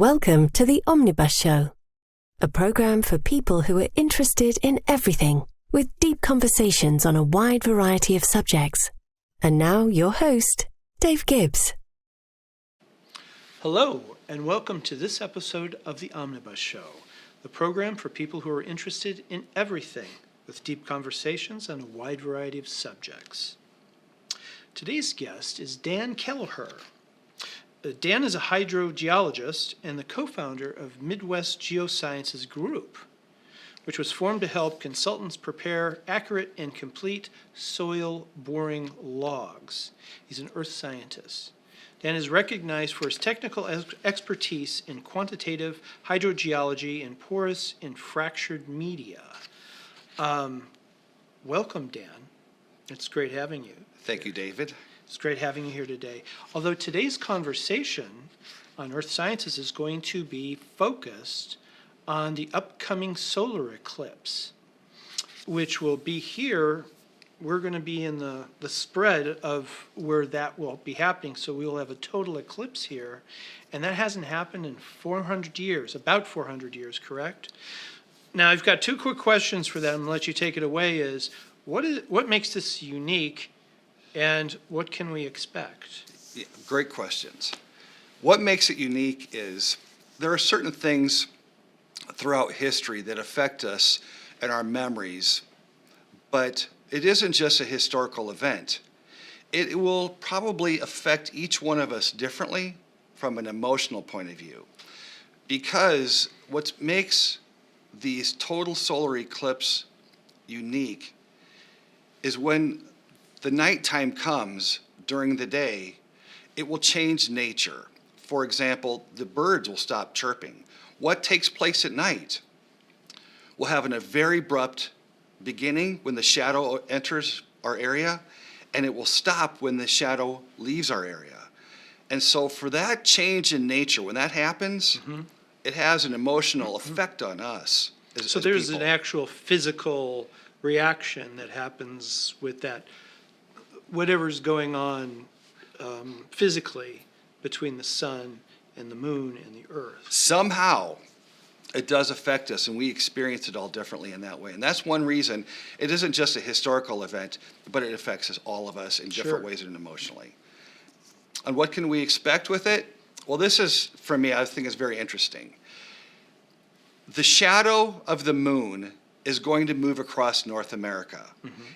Welcome to the Omnibus Show, a program for people who are interested in everything, with deep conversations on a wide variety of subjects. And now your host, Dave Gibbs. Hello, and welcome to this episode of the Omnibus Show, the program for people who are interested in everything, with deep conversations on a wide variety of subjects. Today's guest is Dan Kelleher. Dan is a hydrogeologist and the co-founder of Midwest GeoSciences Group, which was formed to help consultants prepare accurate and complete soil boring logs. He's an earth scientist. Dan is recognized for his technical expertise in quantitative hydrogeology and porous and fractured media. Welcome, Dan. It's great having you. Thank you, David. It's great having you here today. Although today's conversation on Earth Sciences is going to be focused on the upcoming solar eclipse, which will be here. We're going to be in the spread of where that will be happening, so we will have a total eclipse here, and that hasn't happened in 400 years, about 400 years, correct? Now, I've got two quick questions for that. I'm going to let you take it away. What makes this unique? And what can we expect? Yeah, great questions. What makes it unique is there are certain things throughout history that affect us and our memories, but it isn't just a historical event. It will probably affect each one of us differently from an emotional point of view, because what makes these total solar eclipse unique is when the nighttime comes during the day, it will change nature. For example, the birds will stop chirping. What takes place at night? We'll have a very abrupt beginning when the shadow enters our area, and it will stop when the shadow leaves our area. And so for that change in nature, when that happens, it has an emotional effect on us as there's people. an actual physical reaction that happens with that, whatever's going on physically between the sun and the moon and the earth. Somehow, it does affect us, and we experience it all differently in that way. And that's one reason it isn't just a historical event, but it affects all of us in different ways and emotionally. And what can we expect with it? Well, this is, for me, I think is very interesting. The shadow of the moon is going to move across North America.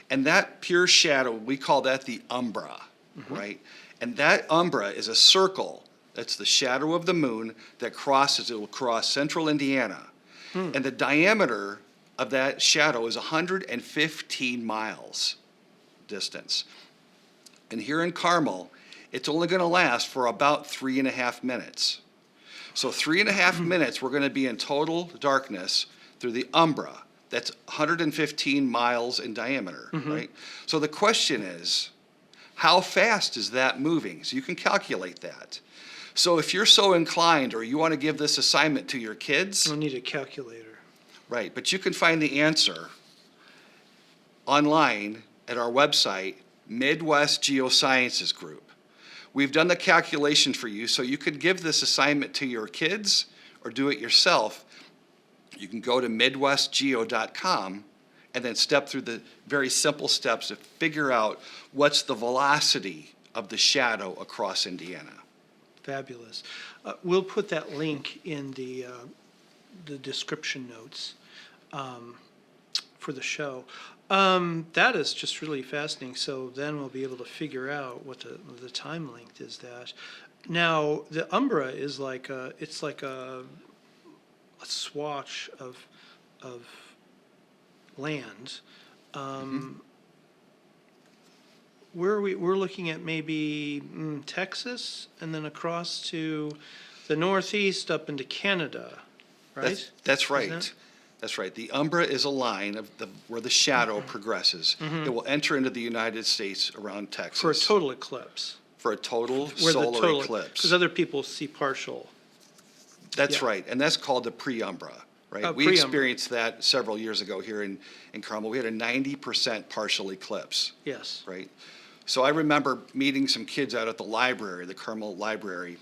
And that pure shadow, we call that the umbra, right? And that umbra is a circle. That's the shadow of the moon that crosses, it will cross central Indiana. And the diameter of that shadow is 115 miles distance. And here in Carmel, it's only going to last for about 3.5 minutes. So 3.5 minutes, we're going to be in total darkness through the umbra. That's 115 miles in diameter, right? So the question is, how fast is that moving? So you can calculate that. So if you're so inclined, or you want to give this assignment to your kids. You'll need a calculator. Right, but you can find the answer online at our website, Midwest GeoSciences Group. We've done the calculation for you, so you could give this assignment to your kids or do it yourself. You can go to MidwestGeo.com and then step through the very simple steps to figure out what's the velocity of the shadow across Indiana. Fabulous. We'll put that link in the description notes for the show. That is just really fascinating. So then we'll be able to figure out what the time length is. That now the umbra is like a swatch of land. Where are we? We're looking at maybe Texas, and then across to the northeast up into Canada, right? That's right. That's right. The umbra is a line of where the shadow progresses. It will enter into the United States around Texas. For a total eclipse. For a total solar eclipse. Because other people see partial. That's right, and that's called the pre-umbra, right? We experienced that several years ago here in Carmel. We had a 90% partial eclipse. Yes. Right? So I remember meeting some kids out at the library, the Carmel Library,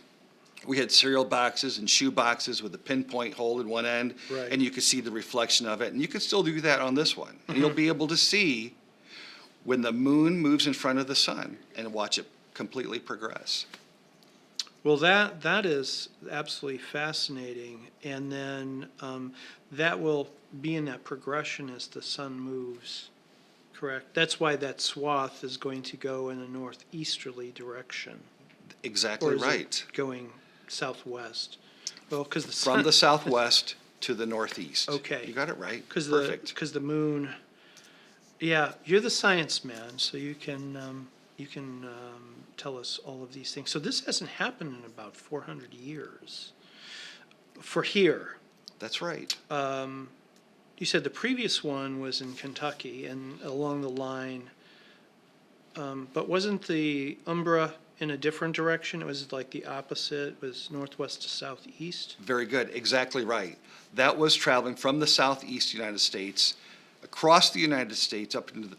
We had cereal boxes and shoe boxes with a pinpoint hole in one end, Right. and you could see the reflection of it. And you could still do that on this one. And you'll be able to see when the moon moves in front of the sun and watch it completely progress. Well, that is absolutely fascinating. And then that will be in that progression as the sun moves, correct? That's why that swath is going to go in a northeasterly direction. Exactly Or is right. it going southwest? Well, because the sun. From the southwest to the northeast. Okay. You got it right. Because Perfect. the moon. Yeah, you're the science man, so you can tell us all of these things. So this hasn't happened in about 400 years. For here. That's right. You said the previous one was in Kentucky and along the line, but wasn't the Umbra in a different direction? It was like the opposite, it was northwest to southeast? Very good. Exactly right. That was traveling from the southeast United States across the United States up into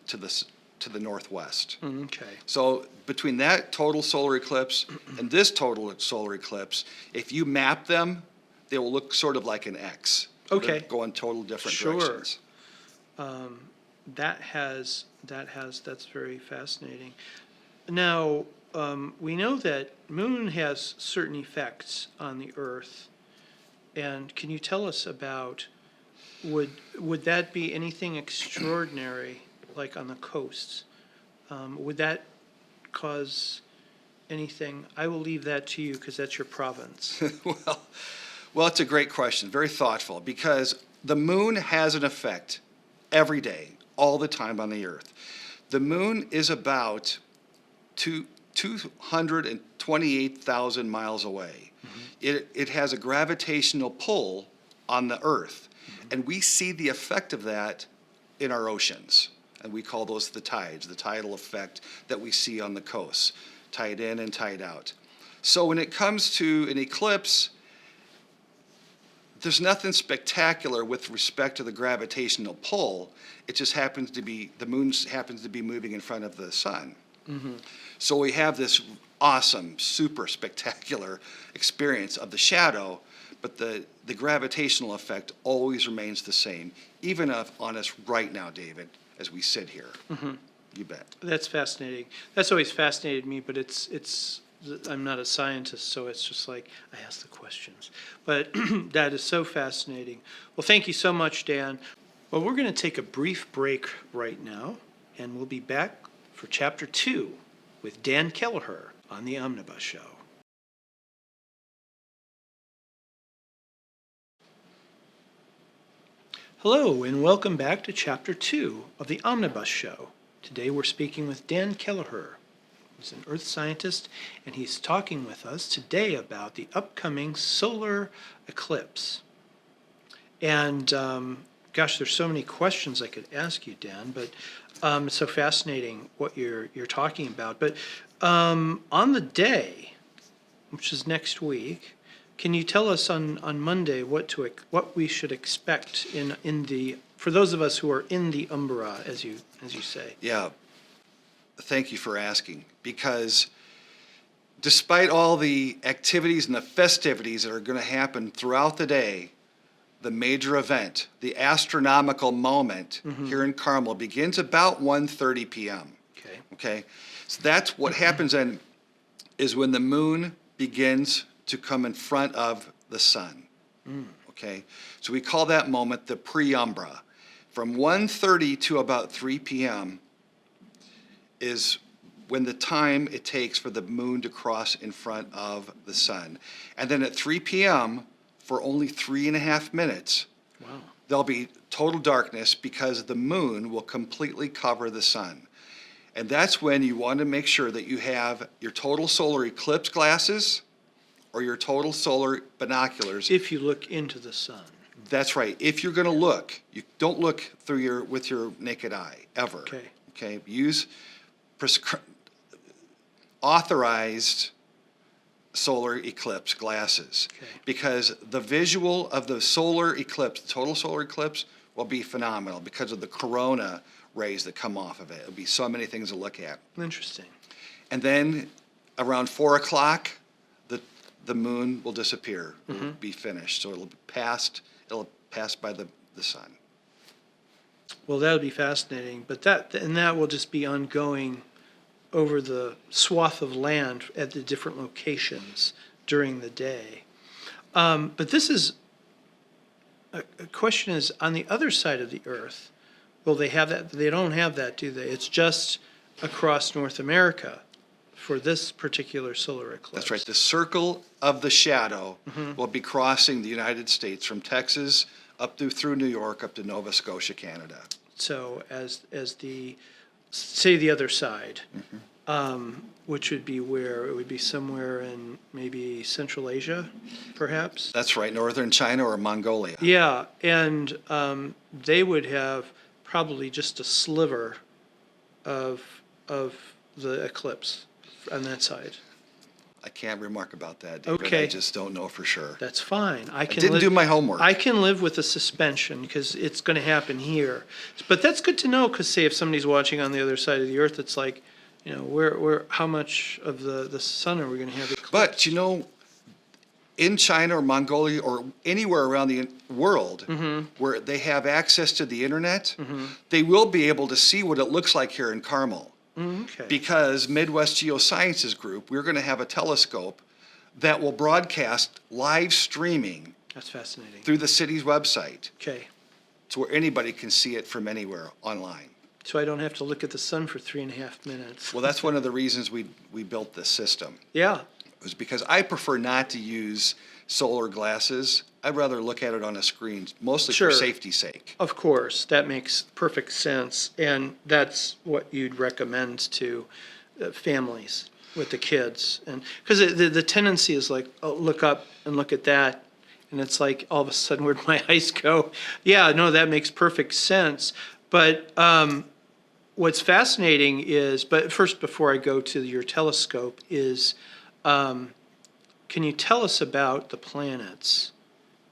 to the northwest. Okay. So between that total solar eclipse and this total solar eclipse, if you map them, they will look sort of like an X. Okay. They'll go in total different Sure. directions. That's very fascinating. Now, we know that moon has certain effects on the Earth. And can you tell us about, would that be anything extraordinary, like on the coasts? Would that cause anything? I will leave that to you because that's your province. Well, it's a great question, very thoughtful, because the moon has an effect every day, all the time on the Earth. The moon is about 228,000 miles away. It has a gravitational pull on the Earth, and we see the effect of that in our oceans, and we call those the tides, the tidal effect that we see on the coast, tide in and tide out. So when it comes to an eclipse, there's nothing spectacular with respect to the gravitational pull. It just happens to be, the moon happens to be moving in front of the sun. So we have this awesome, super spectacular experience of the shadow, but the gravitational effect always remains the same, even on us right now, David, as we sit here. You bet. That's fascinating. That's always fascinated me, but I'm not a scientist, so it's just like I ask the questions. But that is so fascinating. Well, thank you so much, Dan. Well, we're going to take a brief break right now, and we'll be back for Chapter 2 with Dan Kelleher on the Omnibus Show. Hello, and welcome back to Chapter 2 of the Omnibus Show. Today we're speaking with Dan Kelleher. He's an earth scientist, and he's talking with us today about the upcoming solar eclipse. And gosh, there's so many questions I could ask you, Dan, but it's so fascinating what you're talking about. But on the day, which is next week, can you tell us on Monday what we should expect for those of us who are in the Umbra, as you say? Yeah. Thank you for asking, because despite all the activities and the festivities that are going to happen throughout the day, the major event, the astronomical moment here in Carmel begins about 1:30 p.m. Okay? So that's what happens then is when the moon begins to come in front of the sun. Okay? So we call that moment the pre-umbra. From 1:30 to about 3 p.m. is when the time it takes for the moon to cross in front of the sun. And then at 3 p.m., for only 3.5 minutes, there'll be total darkness because the moon will completely cover the sun. And that's when you want to make sure that you have your total solar eclipse glasses or your total solar binoculars. If you look into the sun. That's right. If you're going to look, you don't look with your naked eye, ever. Okay? Use authorized solar eclipse glasses, because the visual of the solar eclipse, the total solar eclipse, will be phenomenal because of the corona rays that come off of it. It'll be so many things to look at. Interesting. And then around 4 o'clock, the moon will disappear. It will be finished. So it'll pass by the sun. Well, that would be fascinating, but that will just be ongoing over the swath of land at the different locations during the day. But this is, a question is, on the other side of the Earth, will they have that? They don't have that, do they? It's just across North America for this particular solar eclipse. That's right. The circle of the shadow will be crossing the United States from Texas up through New York up to Nova Scotia, Canada. So as the, say the other side, which would be where? It would be somewhere in maybe Central Asia, perhaps? That's right. Northern China or Mongolia. Yeah, and they would have probably just a sliver of the eclipse on that side. I can't remark about that, David. Okay. I just don't know for sure. That's fine. I didn't do my homework. I can live with the suspension because it's going to happen here. But that's good to know because, say, if somebody's watching on the other side of the Earth, it's like, where how much of the sun are we going to have eclipse? But, in China or Mongolia or anywhere around the world where they have access to the internet, they will be able to see what it looks like here in Carmel. Okay. Because Midwest GeoSciences Group, we're going to have a telescope that will broadcast live streaming That's fascinating. through the city's website Okay. to where anybody can see it from anywhere online. So I don't have to look at the sun for 3.5 minutes. Well, that's one of the reasons we built this system. Yeah. It was because I prefer not to use solar glasses. I'd rather look at it on a screen, mostly Sure. for safety's sake. Of course, that makes perfect sense, and that's what you'd recommend to families with the kids, and because the tendency is like, oh, look up and look at that, and it's like all of a sudden where'd my eyes go? Yeah, no, that makes perfect sense. But what's fascinating is, but first before I go to your telescope, is can you tell us about the planets?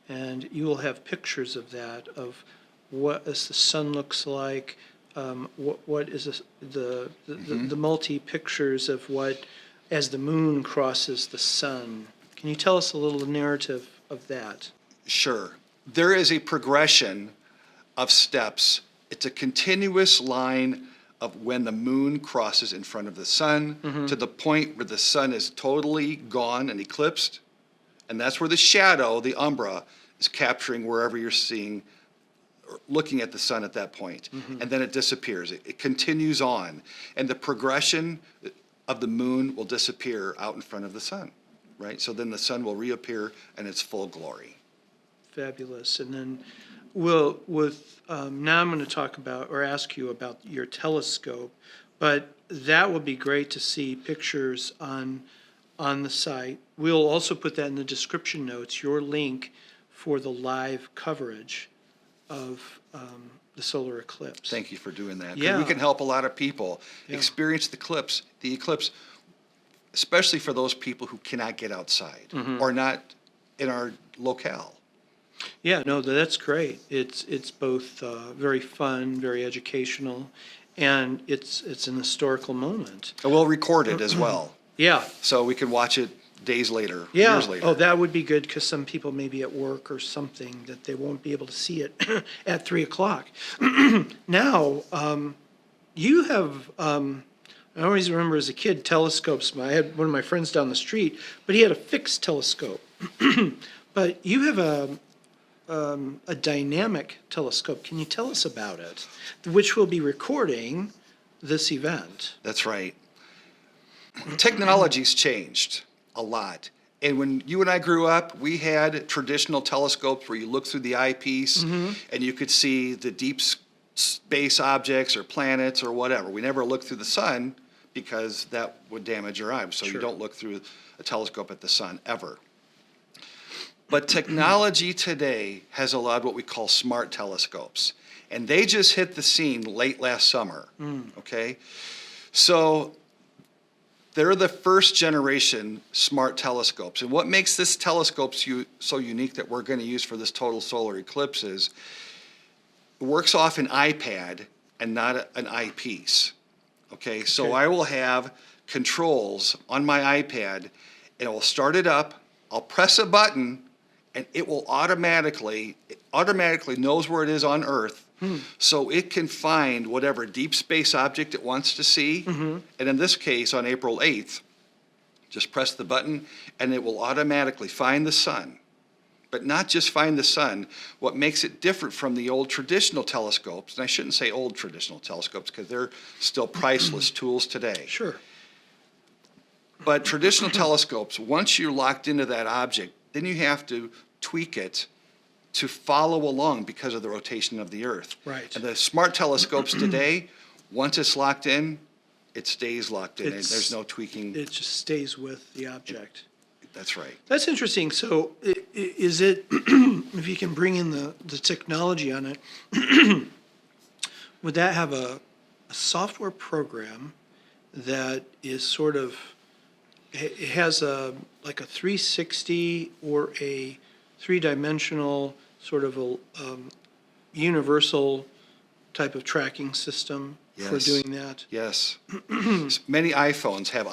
And you will have pictures of that, of what as the sun looks like, what is the multi pictures of what as the moon crosses the sun. Can you tell us a little narrative of that? Sure. There is a progression of steps. It's a continuous line of when the moon crosses in front of the sun to the point where the sun is totally gone and eclipsed. And that's where the shadow, the umbra, is capturing wherever you're seeing or looking at the sun at that point. And then it disappears. It continues on. And the progression of the moon will disappear out in front of the sun, right? So then the sun will reappear in its full glory. Fabulous. And then now I'm going to talk about or ask you about your telescope, but that would be great to see pictures on the site. We'll also put that in the description notes, your link for the live coverage of the solar eclipse. Thank you for doing that. 'Cause Yeah. we can help a lot of people Yeah. experience the eclipse, especially for those people who cannot get outside or not in our locale. Yeah, no, that's great. It's both very fun, very educational, and it's an historical moment. And we'll record it as well, Yeah. so we can watch it days later, Yeah. years later. Oh, that would be good because some people may be at work or something that they won't be able to see it at 3:00. Now, you have, I always remember as a kid, telescopes. I had one of my friends down the street, but he had a fixed telescope. But you have a dynamic telescope. Can you tell us about it? Which will be recording this event. That's right. Technology's changed a lot. And when you and I grew up, we had traditional telescopes where you look through the eyepiece and you could see the deep space objects or planets or whatever. We never looked through the sun because that would damage your eyes. So you don't look through a telescope at the sun ever. But technology today has allowed what we call smart telescopes. And they just hit the scene late last summer, okay? So they're the first generation smart telescopes. And what makes this telescope so unique that we're going to use for this total solar eclipse is it works off an iPad and not an eyepiece, okay? So I will have controls on my iPad, and it will start it up, I'll press a button, and it will automatically knows where it is on Earth, so it can find whatever deep space object it wants to see. And in this case, on April 8th, just press the button, and it will automatically find the sun. But not just find the sun. What makes it different from the old traditional telescopes, and I shouldn't say old traditional telescopes because they're still priceless tools today. Sure. But traditional telescopes, once you're locked into that object, then you have to tweak it to follow along because of the rotation of the Earth. Right. And the smart telescopes today, once it's locked in, it stays locked in. There's no tweaking. It just stays with the object. That's right. That's interesting. So is it, if you can bring in the technology on it, would that have a software program that is sort of, it has like a 360 or a three-dimensional sort of a universal type of tracking system for Yes. doing that? Yes. Many iPhones have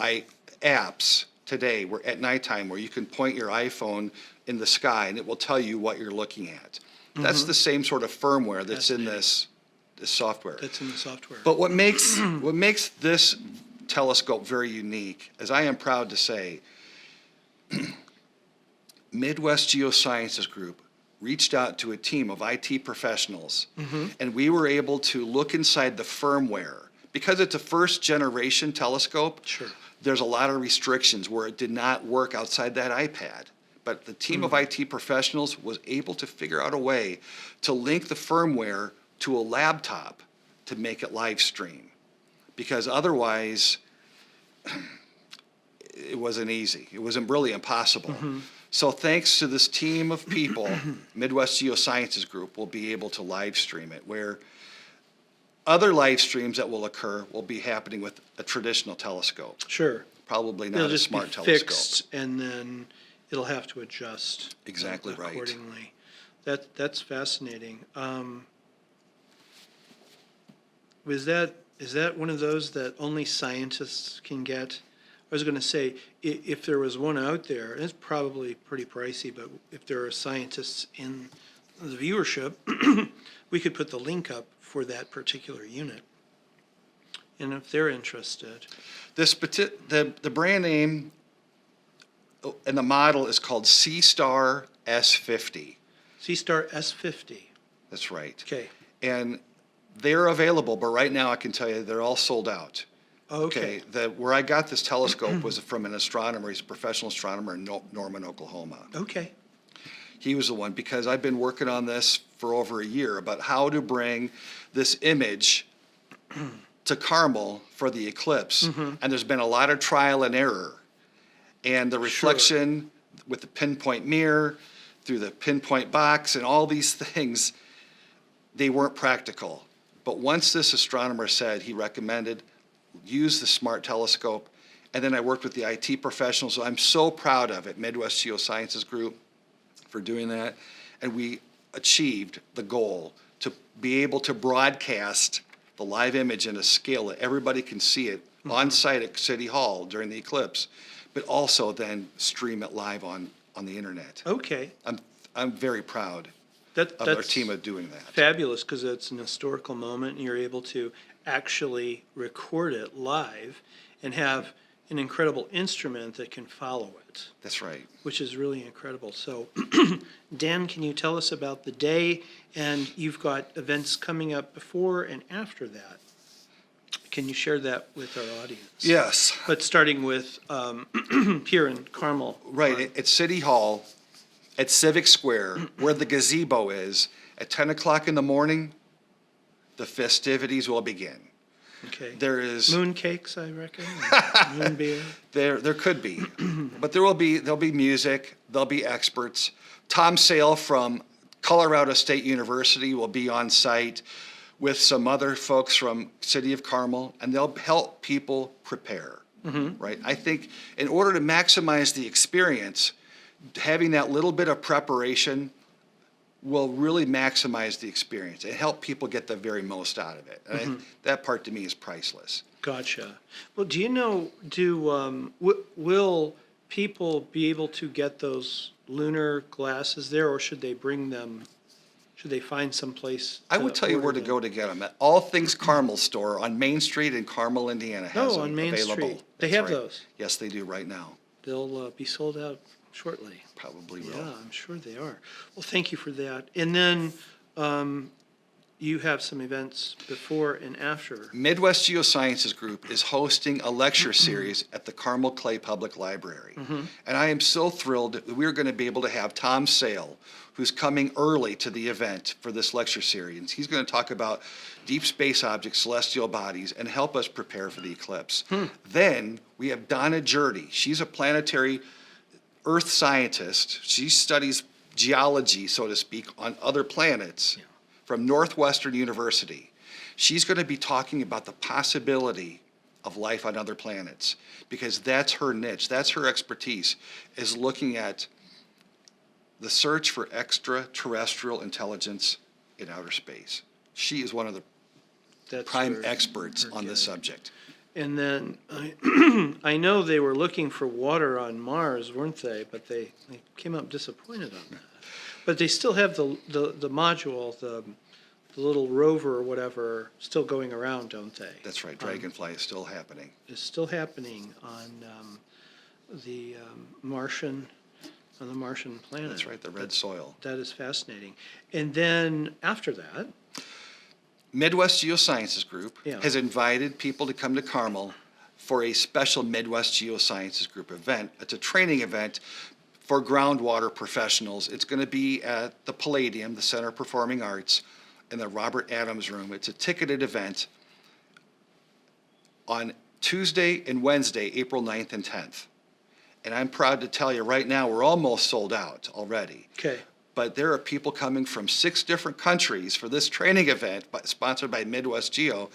apps today where at nighttime where you can point your iPhone in the sky and it will tell you what you're looking at. That's the same sort of firmware that's in this software. That's in the software. But what makes this telescope very unique, as I am proud to say, Midwest GeoSciences Group reached out to a team of IT professionals, and we were able to look inside the firmware. Because it's a first generation telescope, Sure. there's a lot of restrictions where it did not work outside that iPad. But the team of IT professionals was able to figure out a way to link the firmware to a laptop to make it live stream. Because otherwise, it wasn't easy. It was really impossible. So thanks to this team of people, Midwest GeoSciences Group will be able to live stream it, where other live streams that will occur will be happening with a traditional telescope. Sure. Probably not It'll a just smart be telescope. fixed, and then it'll have to adjust Exactly right. accordingly. That's fascinating. Is that one of those that only scientists can get? I was going to say, if there was one out there, and it's probably pretty pricey, but if there are scientists in the viewership, we could put the link up for that particular unit. And if they're interested. The brand name and the model is called C-Star S50. C-Star S50. That's right. Okay. And they're available, but right now I can tell you they're all sold out. Okay. Where I got this telescope was from an astronomer. He's a professional astronomer in Norman, Oklahoma. Okay. He was the one, because I've been working on this for over a year about how to bring this image to Carmel for the eclipse. And there's been a lot of trial and error. And the reflection with the pinpoint mirror, through the pinpoint box, and all these things, they weren't practical. But once this astronomer said he recommended use the smart telescope, and then I worked with the IT professionals, so I'm so proud of it, Midwest GeoSciences Group, for doing that. And we achieved the goal to be able to broadcast the live image in a scale that everybody can see it on site at City Hall during the eclipse, but also then stream it live on the internet. Okay. I'm very proud That's of our team of doing that. fabulous, because it's an historical moment, and you're able to actually record it live and have an incredible instrument that can follow it, That's right. which is really incredible. So, Dan, can you tell us about the day? And you've got events coming up before and after that. Can you share that with our audience? Yes. But starting with here in Carmel. Right, at City Hall, at Civic Square, where the gazebo is, at 10 o'clock in the morning, the festivities will begin. Okay. There is Moon cakes, I reckon. Moon beer. there could be, but there'll be music. There'll be experts. Tom Sale from Colorado State University will be on site with some other folks from City of Carmel, and they'll help people prepare. Right. I think in order to maximize the experience, having that little bit of preparation will really maximize the experience and help people get the very most out of it. And that part to me is priceless. Gotcha. Well, do you know, will people be able to get those lunar glasses there, or should they bring them? Should they find some place? I would tell you where to go to get them. At All Things Carmel store on Main Street in Carmel, Indiana has them on Main available. Street. They That's have right. those. Yes, they do right now. They'll be sold out shortly. Probably will. Yeah, I'm sure they are. Well, thank you for that. And then you have some events before and after. Midwest GeoSciences Group is hosting a lecture series at the Carmel Clay Public Library. And I am so thrilled that we're going to be able to have Tom Sale, who's coming early to the event for this lecture series. He's going to talk about deep space objects, celestial bodies, and help us prepare for the eclipse. Then we have Donna Jurdy. She's a planetary Earth scientist. She studies geology, so to speak, on other planets from Northwestern University. She's going to be talking about the possibility of life on other planets because that's her niche, that's her expertise, is looking at the search for extraterrestrial intelligence in outer space. She is one of the prime experts on this subject. And then I know they were looking for water on Mars, weren't they? But they came up disappointed on that. But they still have the module, the little rover or whatever, still going around, don't they? That's right. Dragonfly is still happening. It's still happening on the Martian planet. That's right. The red soil. That is fascinating. And then after that, Midwest GeoSciences Group Yeah. has invited people to come to Carmel for a special Midwest GeoSciences Group event. It's a training event for groundwater professionals. It's going to be at the Palladium, the Center of Performing Arts, in the Robert Adams Room. It's a ticketed event on Tuesday and Wednesday, April 9th and 10th. And I'm proud to tell you right now, we're almost sold out already. okay, But there are people coming from 6 different countries for this training event sponsored by Midwest Geo.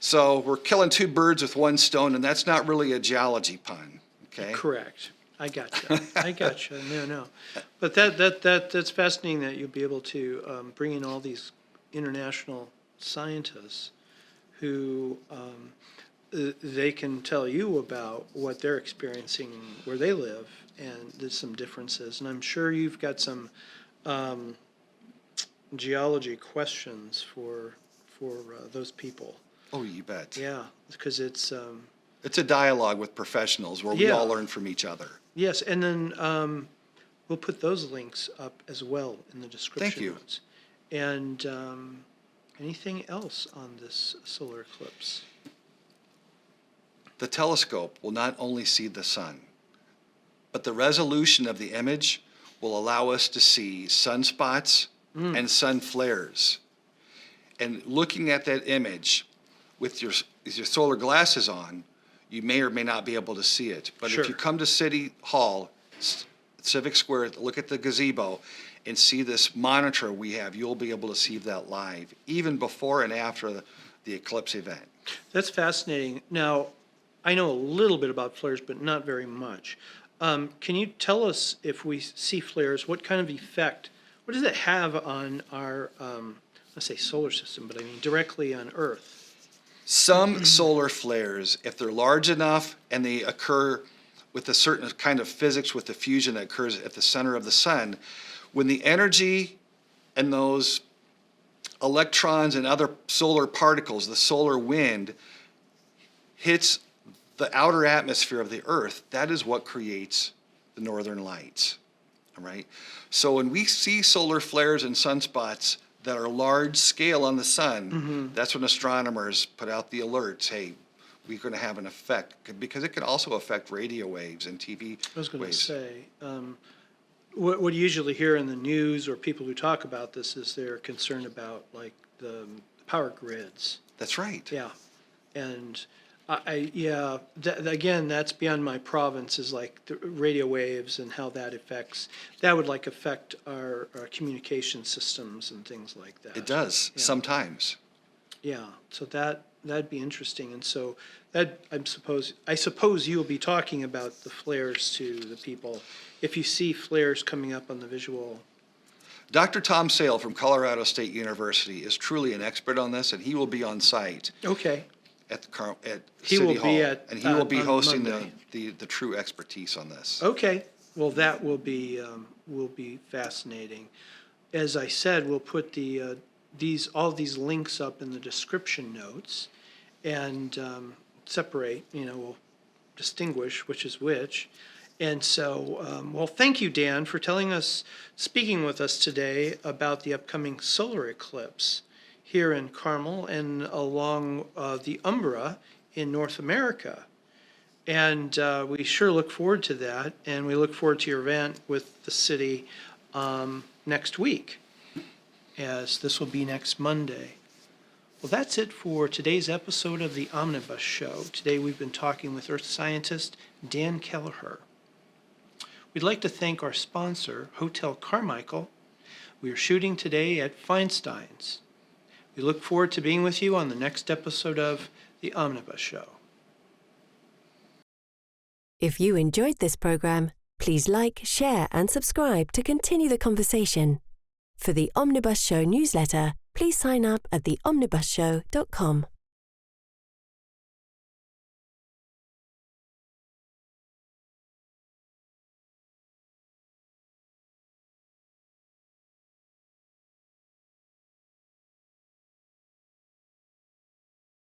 So we're killing 2 birds with 1 stone, and that's not really a geology pun, okay? correct. I gotcha. I gotcha. No. But that's fascinating that you'll be able to bring in all these international scientists who they can tell you about what they're experiencing where they live, and there's some differences. And I'm sure you've got some geology questions for those people. Oh, you bet. Yeah, because it's It's a dialogue with professionals where we Yeah. all learn from each other. yes, and then we'll put those links up as well in the description Thank you. notes. And anything else on this solar eclipse? The telescope will not only see the sun, but the resolution of the image will allow us to see sunspots and sun flares. And looking at that image with your solar glasses on, you may or may not be able to see it. But Sure. if you come to City Hall, Civic Square, look at the gazebo and see this monitor we have, you'll be able to see that live, even before and after the eclipse event. That's fascinating. Now, I know a little bit about flares, but not very much. Can you tell us, if we see flares, what kind of effect, what does it have on our, let's say solar system, but I mean directly on Earth? Some solar flares, if they're large enough and they occur with a certain kind of physics with the fusion that occurs at the center of the sun, when the energy and those electrons and other solar particles, the solar wind, hits the outer atmosphere of the Earth, that is what creates the northern lights. All right? So when we see solar flares and sunspots that are large scale on the sun, that's when astronomers put out the alerts, hey, we're going to have an effect, because it can also affect radio waves and TV waves. I was going to say, what you usually hear in the news or people who talk about this is they're concerned about like the power grids. That's right. Yeah, and again, that's beyond my province, is like the radio waves and how that would like affect our communication systems and things like that. It does, Yeah. sometimes. Yeah, so that'd be interesting, and so that, I suppose you'll be talking about the flares to the people, if you see flares coming up on the visual. Dr. Tom Sale from Colorado State University is truly an expert on this, and he will be on site. Okay, at He City will Hall. be at, And he will be on hosting Monday. the true expertise on this. Okay, well, that will be fascinating. As I said, we'll put all these links up in the description notes and separate, we'll distinguish which is which. And so, well, thank you, Dan, for speaking with us today about the upcoming solar eclipse here in Carmel and along the Umbra in North America. And we sure look forward to that, and we look forward to your event with the city next week, as this will be next Monday. Well, that's it for today's episode of the Omnibus Show. Today we've been talking with earth scientist Dan Kelleher. We'd like to thank our sponsor, Hotel Carmichael. We are shooting today at Feinstein's. We look forward to being with you on the next episode of the Omnibus Show. If you enjoyed this program, please like, share, and subscribe to continue the conversation. For the Omnibus Show newsletter, please sign up at theomnibusshow.com.